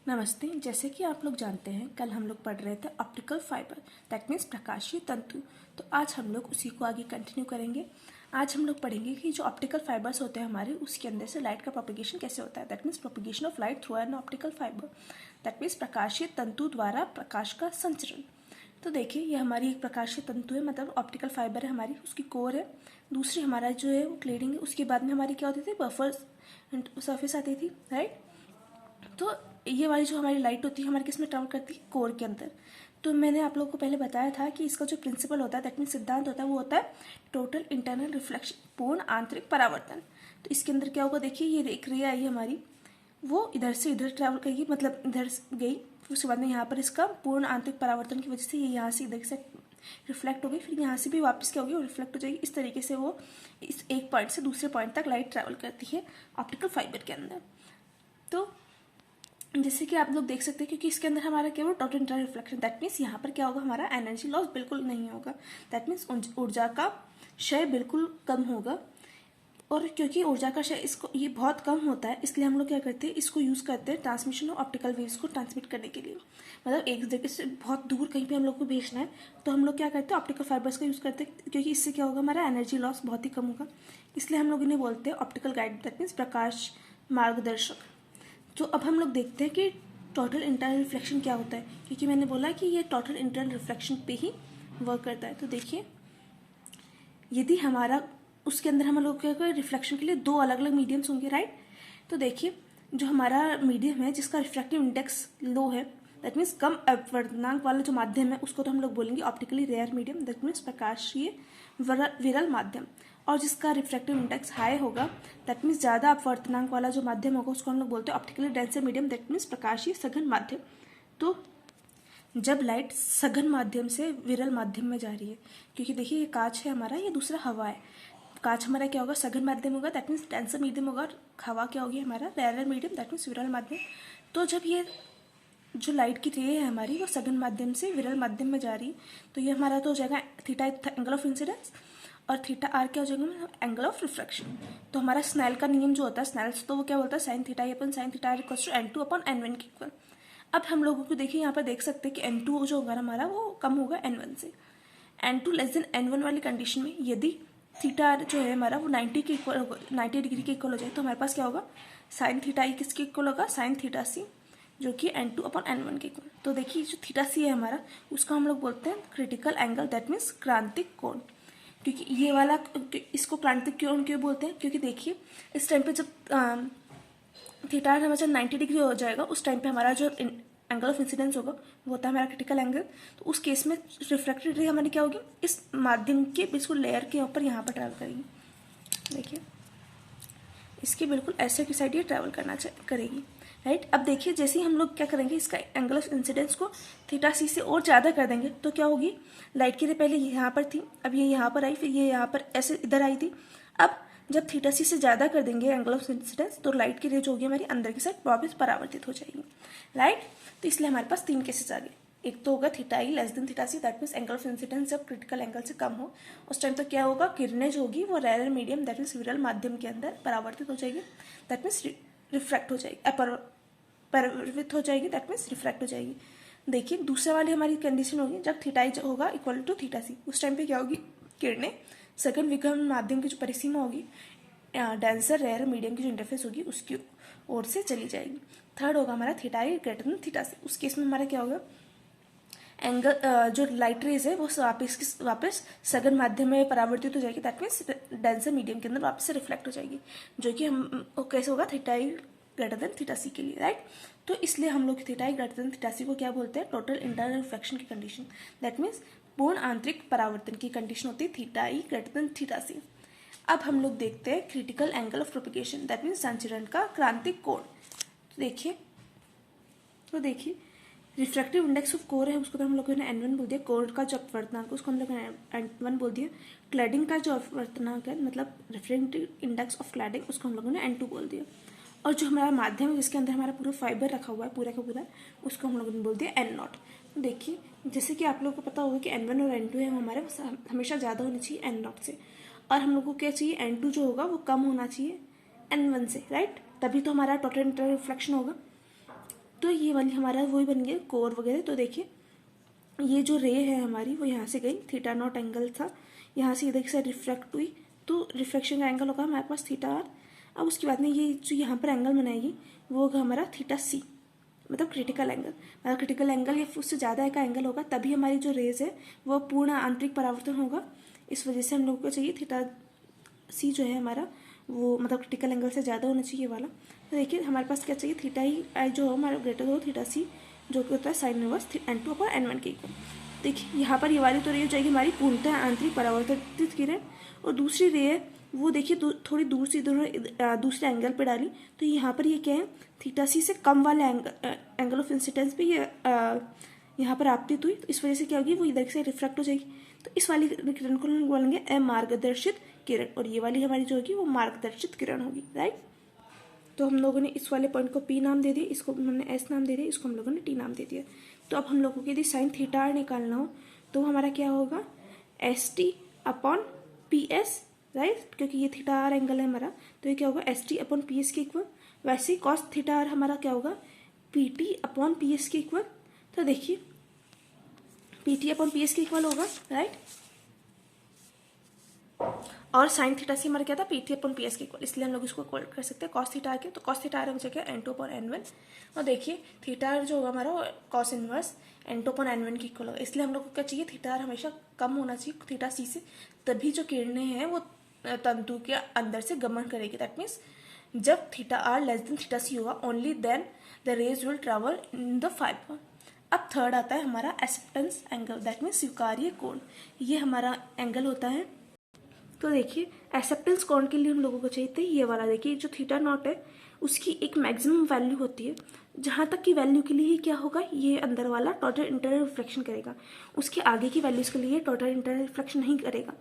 नमस्ते। जैसे कि आप लोग जानते हैं, कल हम लोग पढ़ रहे थे ऑप्टिकल फाइबर, दैट मीन्स प्रकाशीय तंतु। तो आज हम लोग उसी को आगे कंटिन्यू करेंगे। आज हम लोग पढ़ेंगे कि जो ऑप्टिकल फाइबर्स होते हैं हमारे, उसके अंदर से लाइट का प्रोपिगेशन कैसे होता है, that means propagation of light through an optical fibre, that means प्रकाशीय तंतु द्वारा प्रकाश का संचरण। तो देखिए, ये हमारी एक प्रकाशीय तंतु है, मतलब ऑप्टिकल फाइबर है हमारी, उसकी कोर है। दूसरी हमारा जो है वो क्लेडिंग है। उसके बाद में हमारी क्या होती थी, बफर सरफेस आती थी, राइट। तो ये वाली जो हमारी लाइट होती है हमारे किस में ट्रेवल करती है, कोर के अंदर। तो मैंने आप लोगों को पहले बताया था कि इसका जो प्रिंसिपल होता है, दैट मीन सिद्धांत होता है, वो होता है टोटल इंटरनल रिफ्लेक्शन, पूर्ण आंतरिक परावर्तन। तो इसके अंदर क्या होगा, देखिए ये एक रे आई हमारी, वो इधर से इधर ट्रैवल करेगी, मतलब इधर गई, फिर उसके बाद में यहाँ पर इसका पूर्ण आंतरिक परावर्तन की वजह से ये यहाँ से इधर से रिफ्लेक्ट हो गई, फिर यहाँ से भी वापस क्या होगी, वो रिफ्लेक्ट हो जाएगी। इस तरीके से वो इस एक पॉइंट से दूसरे पॉइंट तक लाइट ट्रैवल करती है ऑप्टिकल फाइबर के अंदर। तो जैसे कि आप लोग देख सकते हैं, क्योंकि इसके अंदर हमारा क्या होगा, total internal reflection, that means यहाँ पर क्या होगा, हमारा एनर्जी लॉस बिल्कुल नहीं होगा, दैट मीन्स ऊर्जा का क्षय बिल्कुल कम होगा। और क्योंकि ऊर्जा का क्षय इसको ये बहुत कम होता है, इसलिए हम लोग क्या करते हैं, इसको यूज़ करते हैं ट्रांसमिशन ऑफ ऑप्टिकल वेव्स को ट्रांसमिट करने के लिए। मतलब एक जगह से बहुत दूर कहीं पे हम लोग को भेजना है, तो हम लोग क्या करते हैं, ऑप्टिकल फाइबर्स का यूज़ करते हैं, क्योंकि इससे क्या होगा, हमारा एनर्जी लॉस बहुत ही कम होगा। इसलिए हम लोग इन्हें बोलते हैं ऑप्टिकल गाइड, दैट मीन्स प्रकाश मार्गदर्शक। तो अब हम लोग देखते हैं कि टोटल इंटरनल रिफ्लेक्शन क्या होता है, क्योंकि मैंने बोला कि ये टोटल इंटरनल रिफ्लेक्शन पे ही वर्क करता है। तो देखिए, यदि हमारा उसके अंदर हम लोग क्या करें, रिफ्लेक्शन के लिए दो अलग अलग मीडियम्स होंगे, राइट। तो देखिए, जो हमारा मीडियम है जिसका रिफ्रैक्टिव इंडेक्स लो है, दैट मीन्स कम अपवर्तनांक वाला जो माध्यम है, उसको तो हम लोग बोलेंगे optically rare medium, that means प्रकाशीय विरल माध्यम। और जिसका रिफ्रैक्टिव इंडेक्स हाई होगा, दैट मीन्स ज़्यादा अपवर्तनांक वाला जो माध्यम होगा, उसको हम लोग बोलते हैं optically denser medium, that means प्रकाशीय सघन माध्यम। तो जब लाइट सघन माध्यम से विरल माध्यम में जा रही है, क्योंकि देखिए ये कांच है हमारा, ये दूसरा हवा है। कांच हमारा क्या होगा, सघन माध्यम होगा, दैट मीन्स डेंसर मीडियम होगा। हवा क्या होगी हमारा, रेयर मीडियम, दैट मीन्स विरल माध्यम। तो जब ये जो लाइट की रे है हमारी, वो सघन माध्यम से विरल माध्यम में जा रही है, तो ये हमारा तो हो जाएगा थीटा एंगल ऑफ इंसिडेंस, और थीटा आर क्या हो जाएगा, एंगल ऑफ रिफ्रैक्शन। तो हमारा स्नेल का नियम जो होता है, स्नेल्स, तो वो क्या बोलता है, sine theta upon sine theta R equals to n2 upon n1 के इक्वल। अब हम लोगों को देखिए, यहाँ पर देख सकते हैं कि n2 जो होगा हमारा, वो कम होगा n1 से। n2 लेस देन n1 वाली कंडीशन में यदि थीटा आर जो है हमारा, वो 90 के इक्वल, 90 डिग्री के इक्वल हो जाए, तो हमारे पास क्या होगा, साइन थीटा ई किसके इक्वल होगा, साइन थीटा सी, जो कि n2 अपॉन n1 के इक्वल। तो देखिए, जो थीटा सी है हमारा, उसका हम लोग बोलते हैं क्रिटिकल एंगल, दैट मीन्स क्रांतिक कोण। क्योंकि ये वाला, इसको क्रांतिक कोण क्यों बोलते हैं, क्योंकि देखिए इस टाइम पे जब थीटा हमारा जब 90 डिग्री हो जाएगा, उस टाइम पे हमारा जो एंगल ऑफ इंसिडेंस होगा, वो होता है हमारा क्रिटिकल एंगल। तो उस केस में रिफ्रैक्टेड रे हमारी क्या होगी, इस माध्यम के बिल्कुल लेयर के ऊपर यहाँ पर ट्रैवल करेगी। देखिए, इसके बिल्कुल ऐसे की साइड ये ट्रैवल करेगी, राइट। अब देखिए, जैसे ही हम लोग क्या करेंगे, इसका एंगल ऑफ इंसिडेंस को थीटा सी से और ज़्यादा कर देंगे, तो क्या होगी, लाइट की रे पहले यहाँ पर थी, अब ये यहाँ पर आई, फिर ये यहाँ पर ऐसे इधर आई थी। अब जब थीटा सी से ज़्यादा कर देंगे एंगल ऑफ इंसिडेंस, तो लाइट की रे जो होगी हमारी अंदर की साइड वापस परावर्तित हो जाएगी, राइट। तो इसलिए हमारे पास तीन केसेस आ गए। एक तो होगा theta E less than theta C, that means angle of incidence जब क्रिटिकल एंगल से कम हो, उस टाइम तो क्या होगा, किरणें जो होगी वो रेयर मीडियम, दैट मीन्स विरल माध्यम के अंदर परावर्तित हो जाएगी, दैट मीन्स रिफ्रैक्ट हो जाएगी, परावर्तित हो जाएगी, दैट मीन्स रिफ्रैक्ट हो जाएगी। देखिए, दूसरे वाली हमारी कंडीशन होगी जब थीटा ई होगा इक्वल टू थीटा सी, उस टाइम पे क्या होगी, किरणें सघन विकिरण माध्यम की जो परिसीमा होगी, डेंसर रेयर मीडियम की जो इंटरफेस होगी, उसकी ओर से चली जाएगी। थर्ड होगा हमारा theta E greater than theta सी, उस केस में हमारा क्या होगा, एंगल जो लाइट रेज है वो वापस सघन माध्यम में परावर्तित हो जाएगी, दैट मीन्स डेंसर मीडियम के अंदर वापस से रिफ्लेक्ट हो जाएगी, जो कि हम कैसे होगा, थीटा ई ग्रेटर देन थीटा सी के लिए, राइट। तो इसलिए हम लोग theta E greater than theta सी को क्या बोलते हैं, टोटल इंटरनल रिफ्लेक्शन की कंडीशन, दैट मीन्स पूर्ण आंतरिक परावर्तन की कंडीशन होती है theta E greater than theta C. अब हम लोग देखते हैं critical angle of propagation, that means संचरण का क्रांतिक कोण। तो देखिए, रिफ्रैक्टिव इंडेक्स ऑफ कोर है, उसको तो हम लोगों ने n1 बोल दिया, कोर का जो अपवर्तनांक उसको हम लोगों ने n1 बोल दिया, क्लैडिंग का जो अपवर्तनांक है, मतलब रिफ्रैक्टिव इंडेक्स ऑफ क्लैडिंग, उसको हम लोगों ने n2 बोल दिया। और जो हमारा माध्यम है जिसके अंदर हमारा पूरा फाइबर रखा हुआ है, पूरा का पूरा, उसको हम लोगों ने बोल दिया n0। तो देखिए, जैसे कि आप लोगों को पता होगा कि n1 और n2 है हमारे हमेशा ज़्यादा होनी चाहिए n0 से, और हम लोग को क्या चाहिए, n2 जो होगा वो कम होना चाहिए n1 से, राइट। तभी तो हमारा टोटल इंटरनल रिफ्लेक्शन होगा। तो ये वाली हमारा वही बन गया कोर वगैरह। तो देखिए ये जो रे है हमारी वो यहाँ से गई, थीटा नॉट एंगल था, यहाँ से इधर से रिफ्रैक्ट हुई, तो रिफ्रैक्शन का एंगल होगा हमारे पास थीटा आर। अब उसके बाद में ये जो यहाँ पर एंगल बनाएगी वो होगा हमारा थीटा सी, मतलब क्रिटिकल एंगल। मतलब क्रिटिकल एंगल या उससे ज़्यादा का एंगल होगा तभी हमारी जो रेज है वो पूर्ण आंतरिक परावर्तन होगा। इस वजह से हम लोगों को चाहिए थीटा सी जो है हमारा वो मतलब क्रिटिकल एंगल से ज़्यादा होना चाहिए वाला। तो देखिए हमारे पास क्या चाहिए, थीटा ही जो हो हमारा ग्रेटर हो थीटा सी, जो कि होता है साइन इनवर्स n2/n1 के इक्वल। देखिए यहाँ पर ये वाली तो रे हो जाएगी हमारी पूर्णतः आंतरिक परावर्तित किरण, और दूसरी रे है वो देखिए थोड़ी दूर से दूसरे एंगल पे डाली, तो यहाँ पर ये क्या है, थीटा सी से कम वाले एंगल ऑफ इंसिडेंस पे ये यहाँ पर आपतित हुई, तो इस वजह से क्या होगी, वो इधर से रिफ्रैक्ट हो जाएगी। तो इस वाली किरण को हम बोलेंगे अमार्गदर्शित किरण, और ये वाली हमारी जो होगी वो मार्गदर्शित किरण होगी, राइट। तो हम लोगों ने इस वाले पॉइंट को P नाम दे दिया, इसको हमने S नाम दे दिया, इसको हम लोगों ने T नाम दे दिया। तो अब हम लोगों को यदि साइन थीटा आर निकालना हो तो हमारा क्या होगा, ST/PS, राइट, क्योंकि ये थीटा आर एंगल है हमारा, तो ये क्या होगा ST/PS के इक्वल। वैसे ही कॉस थीटा आर हमारा क्या होगा, PT/PS के इक्वल। तो देखिए PT/PS के इक्वल होगा, राइट, और साइन थीटा सी हमारा क्या था, PT/PS के इक्वल, इसलिए हम लोग इसको इक्वल कर सकते हैं कॉस थीटा आर के। तो कॉस थीटा आर हो जाएगा n2/n1, और देखिए थीटा आर जो होगा हमारा कॉस इनवर्स n2/n1 के इक्वल होगा, इसलिए हम लोग को क्या चाहिए, थीटा आर हमेशा कम होना चाहिए थीटा सी से, तभी जो किरणें हैं वो तंतु के अंदर से गमन करेगी। दैट मीन्स जब theta R less than theta C होगा, only then the rays will travel in the fibre. अब थर्ड आता है हमारा एक्सेप्टेंस एंगल, दैट मीन्स स्वीकार्य कोण, ये हमारा एंगल होता है। तो देखिए एक्सेप्टेंस कोण के लिए हम लोगों को चाहिए था ये वाला, देखिए जो थीटा नॉट है उसकी एक मैक्सिमम वैल्यू होती है, जहाँ तक की वैल्यू के लिए ही क्या होगा, ये अंदर वाला टोटल इंटरनल रिफ्लेक्शन करेगा, उसके आगे की वैल्यूज के लिए टोटल इंटरनल रिफ्लेक्शन नहीं करेगा।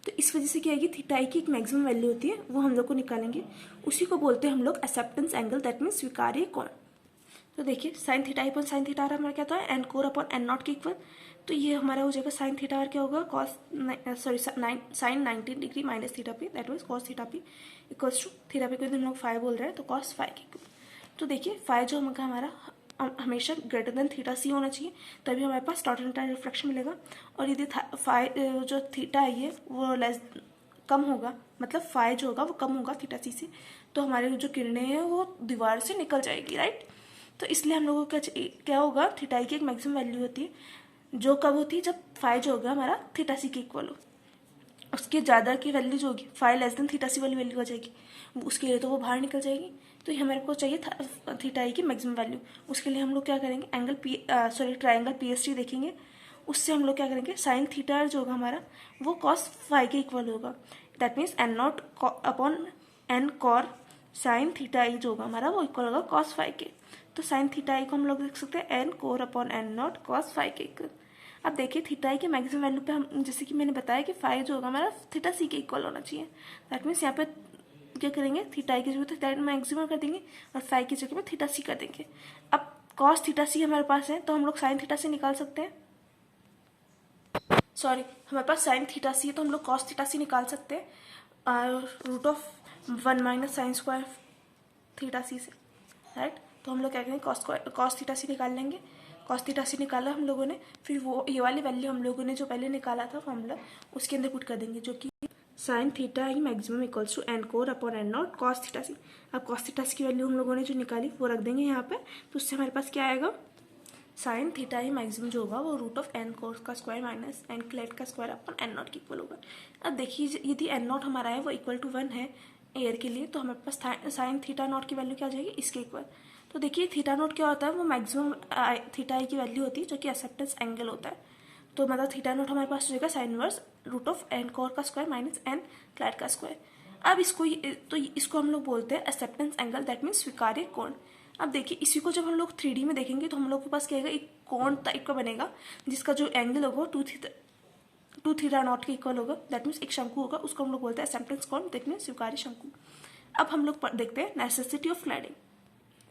तो इस वजह से क्या है कि थीटा आई की एक मैक्सिमम वैल्यू होती है, वो हम लोग को निकालेंगे, उसी को बोलते हैं हम लोग एक्सेप्टेंस एंगल, दैट मीन्स स्वीकार्य कोण। तो देखिए साइन थीटा आई पर साइन थीटा आर हमारा क्या था, N core upon N nought के इक्वल। तो ये हमारा हो जाएगा साइन थीटा आर क्या होगा, cos sine 90 degree minus theta P, that means cos theta P equals to theta P को हम लोग 5 बोल रहे हैं, तो कॉस 5 के इक्वल। तो देखिए 5 जो हमारा हमेशा ग्रेटर देन थीटा सी होना चाहिए, तभी हमारे पास टोटल इंटरनल रिफ्लेक्शन मिलेगा। और यदि जो थीटा आई है वो लेस कम होगा, मतलब 5 जो होगा वो कम होगा थीटा सी से, तो हमारी जो किरणें हैं वो दीवार से निकल जाएगी, राइट। तो इसलिए हम लोगों को क्या होगा, थीटा आई की एक मैक्सिमम वैल्यू होती है, जो कब होती है, जब 5 जो होगा हमारा थीटा सी के इक्वल हो। उसके ज़्यादा की वैल्यू जो होगी 5 लेस देन थीटा सी वाली वैल्यू हो जाएगी, उसके लिए तो वो बाहर निकल जाएगी। तो ये हमारे को चाहिए थीटा आई की मैक्सिमम वैल्यू, उसके लिए हम लोग क्या करेंगे, ट्राइंगल PST देखेंगे, उससे हम लोग क्या करेंगे, साइन थीटा जो होगा हमारा वो कॉस 5 के इक्वल होगा, that means n0 upon n core sine theta I जो होगा हमारा वो इक्वल होगा कॉस 5 के। तो साइन थीटा आई को हम लोग देख सकते हैं n core upon n0 cos 5 के इक्वल। अब देखिए थीटा आई के मैक्सिमम वैल्यू पे हम, जैसे कि मैंने बताया कि 5 जो होगा हमारा थीटा सी के इक्वल होना चाहिए, दैट मीन्स यहाँ पे क्या करेंगे, थीटा आई की जगह थीटा मैक्सिमम कर देंगे और 5 की जगह पे थीटा सी कर देंगे। अब कॉस थीटा सी हमारे पास है, तो हम लोग साइन थीटा सी निकाल सकते हैं, सॉरी हमारे पास साइन थीटा सी है तो हम लोग कॉस थीटा सी निकाल सकते हैं √1 माइनस साइन स्क्वायर थीटा सी से, राइट। तो हम लोग क्या करेंगे, कॉस थीटा सी निकाल लेंगे, कॉस थीटा सी निकाला हम लोगों ने, फिर वो ये वाली वैल्यू हम लोगों ने जो पहले निकाला था फॉर्मूला उसके अंदर पुट कर देंगे, जो कि sine theta I maximum equals to n core upon n0 cos theta C. अब कॉस थीटा सी की वैल्यू हम लोगों ने जो निकाली वो रख देंगे यहाँ पे, तो उससे हमारे पास क्या आएगा, साइन थीटा आई मैक्सिमम जो होगा वो √n कोस का स्क्वायर माइनस n क्लेट का स्क्वायर अपॉन n0 के इक्वल होगा। अब देखिए यदि n0 हमारा है वो इक्वल टू 1 है एयर के लिए, तो हमारे पास साइन थीटा नॉट की वैल्यू क्या आ जाएगी, इसके इक्वल। तो देखिए थीटा नॉट क्या होता है, वो मैक्सिमम थीटा आई की वैल्यू होती है, जो कि एक्सेप्टेंस एंगल होता है। तो मतलब थीटा नॉट हमारे पास हो जाएगा साइन इनवर्स √n कोर का स्क्वायर माइनस n क्लेट का स्क्वायर। अब इसको हम लोग बोलते हैं एक्सेप्टेंस एंगल, दैट मीन्स स्वीकार्य कोण। अब देखिए इसी को जब हम लोग 3D में देखेंगे तो हम लोग के पास क्या आएगा, एक कोण टाइप का बनेगा, जिसका जो एंगल होगा 2 थीटा नॉट के इक्वल होगा, दैट मीन्स एक शंकु होगा, उसको हम लोग बोलते हैं एक्सेप्टेंस कोण, दैट मीन्स स्वीकार्य शंकु। अब हम लोग देखते हैं नेसेसिटी ऑफ क्लैडिंग।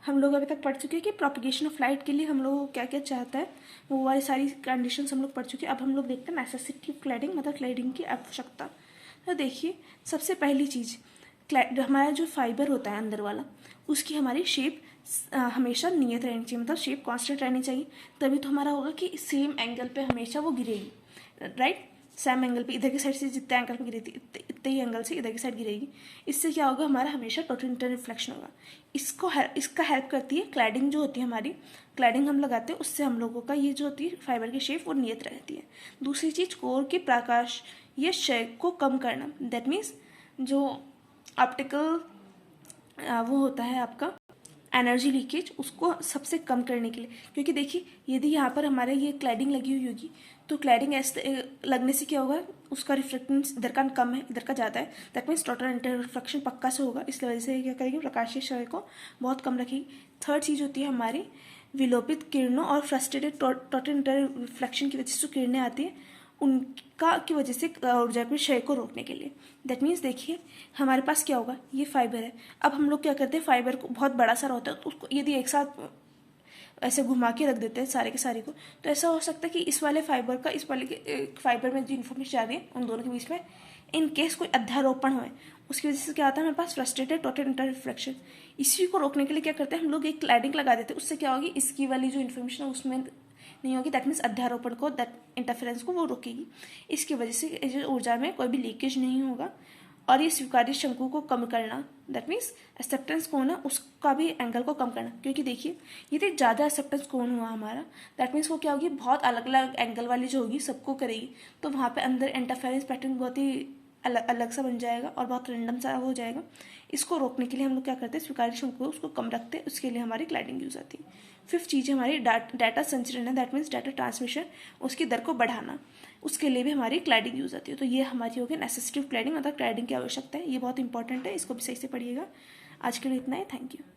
हम लोग अभी तक पढ़ चुके हैं कि प्रोपिगेशन ऑफ लाइट के लिए हम लोग क्या क्या चाहता है, वो वाली सारी कंडीशंस हम लोग पढ़ चुके हैं। अब हम लोग देखते हैं नेसेसिटी ऑफ क्लैडिंग, मतलब क्लैडिंग की आवश्यकता। तो देखिए सबसे पहली चीज़, हमारा जो फाइबर होता है अंदर वाला, उसकी हमारी शेप हमेशा नियत रहनी चाहिए, मतलब शेप कांस्टेंट रहनी चाहिए, तभी तो हमारा होगा कि सेम एंगल पे हमेशा वो गिरेगी, राइट। सेम एंगल पे इधर की साइड से जितने एंगल पे गिरी थी इतने ही एंगल से इधर की साइड गिरेगी। इससे क्या होगा, हमारा हमेशा टोटल इंटर रिफ्लेक्शन होगा। इसका हेल्प करती है क्लैडिंग जो होती है हमारी, क्लैडिंग हम लगाते हैं, उससे हम लोगों का ये जो होती है फाइबर की शेप वो नियत रहती है। दूसरी चीज़, कोर के प्रकाश ये क्षय को कम करना, दैट मीन्स जो ऑप्टिकल वो होता है आपका एनर्जी लीकेज, उसको सबसे कम करने के लिए, क्योंकि देखिए यदि यहाँ पर हमारे ये क्लैडिंग लगी हुई होगी तो क्लैडिंग ऐसे लगने से क्या होगा, उसका रिफ्लेक्टेंस इधर का कम है इधर का ज़्यादा है, that means total inter reflection पक्का से होगा। इस वजह से क्या करेगी, प्रकाशीय क्षय को बहुत कम रखेगी। थर्ड चीज़ होती है हमारी विलोपित किरणों और फ्रस्ट्रेटेड टोटल इंटर रिफ्लेक्शन की वजह से जो किरणें आती हैं उनका की वजह से ऊर्जा के क्षय को रोकने के लिए। दैट मीन्स देखिए हमारे पास क्या होगा, ये फाइबर है, अब हम लोग क्या करते हैं, फाइबर को बहुत बड़ा सारा होता है तो उसको यदि एक साथ ऐसे घुमा के रख देते हैं सारे के सारे को, तो ऐसा हो सकता है कि इस वाले फाइबर का इस वाले फाइबर में जो इन्फॉर्मेशन जा रही है उन दोनों के बीच में इन केस कोई अध्यारोपण हो, उसकी वजह से क्या आता है हमारे पास फ्रस्ट्रेटेड टोटल इंटर रिफ्लेक्शन। इसी को रोकने के लिए क्या करते हैं हम लोग, एक क्लैडिंग लगा देते हैं, उससे क्या होगी, इसकी वाली जो इन्फॉर्मेशन है उसमें नहीं होगी, दैट मीन्स अध्यारोपण को, दैट इंटरफेरेंस को वो रोकेगी। इसकी वजह से ऊर्जा में कोई भी लीकेज नहीं होगा। और ये स्वीकार्य शंकु को कम करना, दैट मीन्स एक्सेप्टेंस कोण है उसका भी एंगल को कम करना, क्योंकि देखिए यदि ज़्यादा एक्सेप्टेंस कोण हुआ हमारा, दैट मीन्स वो क्या होगी, बहुत अलग अलग एंगल वाली जो होगी सबको करेगी, तो वहाँ पे अंदर इंटरफेरेंस पैटर्न बहुत ही अलग अलग सा बन जाएगा और बहुत रैंडम सा हो जाएगा। इसको रोकने के लिए हम लोग क्या करते हैं, स्वीकार्य शंकु उसको कम रखते हैं, उसके लिए हमारी क्लैडिंग यूज आती है। फिफ्थ चीज़ है हमारी डाटा संचरण है, दैट मीन्स डाटा ट्रांसमिशन, उसकी दर को बढ़ाना, उसके लिए भी हमारी क्लैडिंग यूज आती है। तो ये हमारी हो गई नेसेसिटिव क्लैडिंग, मतलब क्लैडिंग की आवश्यकता है, ये बहुत इंपॉर्टेंट है, इसको भी सही से पढ़िएगा। आज के लिए इतना ही, थैंक यू।